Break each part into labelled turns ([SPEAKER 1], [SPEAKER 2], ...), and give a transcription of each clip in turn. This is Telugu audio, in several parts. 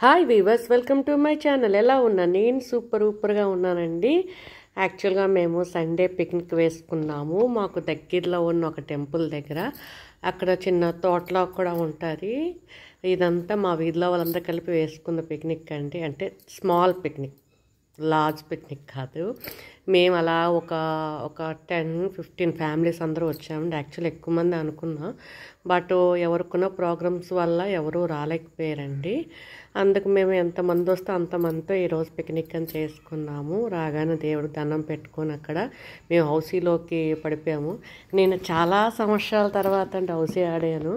[SPEAKER 1] Hi weavers, welcome to my channel. ఎలా ఉన్నా? నేను సూపర్గా ఉన్నానండి. యాక్చువల్గా మేము సండే పిక్నిక్ వేసుకున్నాము. మాకు దగ్గరలో ఉన్న ఒక టెంపుల్ దగ్గర. అక్కడ చిన్న తోటలో కూడా ఉంటుంది. ఇదంతా మా వీధిలో వాళ్ళందరూ కలిపి వేసుకున్న పిక్నిక్ అండి. అంటే స్మాల్ పిక్నిక్, లార్జ్ పిక్నిక్ కాదు. మేము అలా ఒక 10-15 ఫ్యామిలీస్ అందరూ వచ్చామండి. యాక్చువల్లీ ఎక్కువ మంది అనుకున్నాం, బట్ ఎవరికున్న ప్రోగ్రామ్స్ వల్ల ఎవరూ రాలేకపోయారండి. అందుకు మేము ఎంతమంది వస్తే అంతమందితో ఈరోజు పిక్నిక్ అని చేసుకున్నాము. రాగానే దేవుడు దండం పెట్టుకొని అక్కడ మేము హౌసీలోకి పడిపోయాము. నేను చాలా సంవత్సరాల తర్వాత అంటే హౌసీ ఆడాను.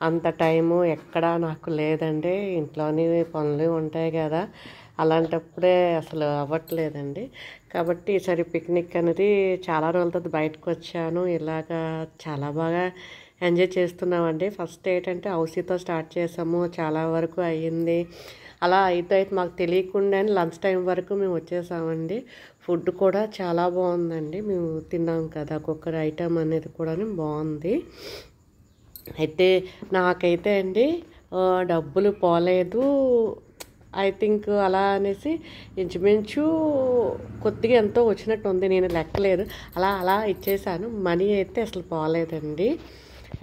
[SPEAKER 1] అంత టైము ఎక్కడా నాకు లేదండి. ఇంట్లోని పనులు ఉంటాయి కదా, అలాంటప్పుడే అసలు అవ్వట్లేదండి. కాబట్టి ఈసారి పిక్నిక్ అనేది చాలా రోజుల తర్వాత బయటకు వచ్చాను. ఇలాగా చాలా బాగా ఎంజాయ్ చేస్తున్నామండి. ఫస్ట్ ఏంటంటే హౌసీతో స్టార్ట్ చేసాము, చాలా వరకు అయ్యింది. అలా అయితే మాకు తెలియకుండానే లంచ్ టైం వరకు మేము వచ్చేసామండి. ఫుడ్ కూడా చాలా బాగుందండి. మేము తిన్నాం కదా, ఒక్కొక్కరి ఐటమ్ అనేది కూడా బాగుంది. అయితే నాకైతే అండి డబ్బులు పోలేదు. ఐ థింక్ అలా అనేసి ఇంచుమించు కొద్దిగా ఎంతో వచ్చినట్టు ఉంది. నేను లెక్కలేదు, అలా ఇచ్చేసాను. మనీ అయితే అసలు పోలేదండి.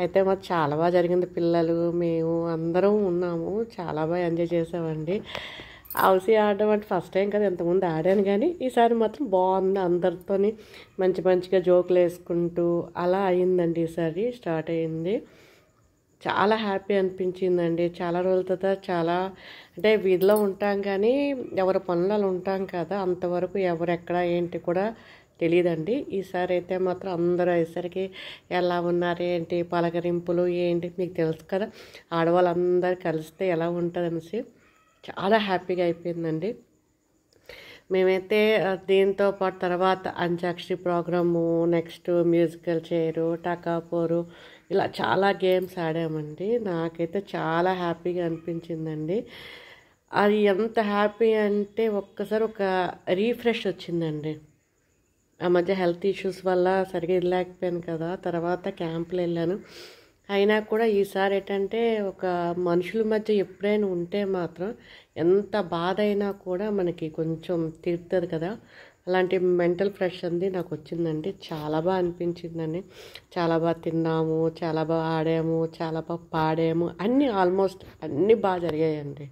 [SPEAKER 1] అయితే మాకు చాలా బాగా జరిగింది. పిల్లలు మేము అందరం ఉన్నాము, చాలా బాగా ఎంజాయ్ చేసామండి. హౌసీ ఆడడం అంటే ఫస్ట్ టైం కదా, ఇంతకుముందు ఆడాను కానీ ఈసారి మాత్రం బాగుంది. అందరితోని మంచిగా జోకులు వేసుకుంటూ అలా అయిందండి. ఈసారి స్టార్ట్ అయింది. చాలా హ్యాపీ అనిపించిందండి. చాలా రోజుల తర్వాత చాలా అంటే వీధిలో ఉంటాం కానీ ఎవరి పనులలో ఉంటాం కదా, అంతవరకు ఎవరెక్కడ ఏంటి కూడా తెలియదండి. ఈసారి అయితే మాత్రం అందరూ అయ్యేసరికి ఎలా ఉన్నారు ఏంటి పలకరింపులు ఏంటి మీకు తెలుసు కదా, ఆడవాళ్ళందరూ కలిస్తే ఎలా ఉంటుంది అనేసి చాలా హ్యాపీగా అయిపోయిందండి. మేమైతే దీంతో పాటు తర్వాత Antakshari program, next musical chair, టకాపోరు, ఇలా చాలా గేమ్స్ ఆడామండి. నాకైతే చాలా హ్యాపీగా అనిపించిందండి. అది ఎంత హ్యాపీ అంటే ఒక్కసారి ఒక రీఫ్రెష్ వచ్చిందండి. ఆ మధ్య హెల్త్ ఇష్యూస్ వల్ల సరిగా వెళ్ళలేకపోయాను కదా, తర్వాత క్యాంపులు వెళ్ళాను. అయినా కూడా ఈసారి ఏంటంటే ఒక మనుషుల మధ్య ఎప్పుడైనా ఉంటే మాత్రం ఎంత బాధ అయినా కూడా మనకి కొంచెం తీరుతుంది కదా, అలాంటి మెంటల్ ఫ్రెష్ అంది నాకు వచ్చిందండి. చాలా బాగా అనిపించిందండి. చాలా బాగా తిన్నాము, చాలా బాగా ఆడాము, చాలా బాగా పాడాము, అన్నీ ఆల్మోస్ట్ అన్నీ బాగా జరిగాయండి.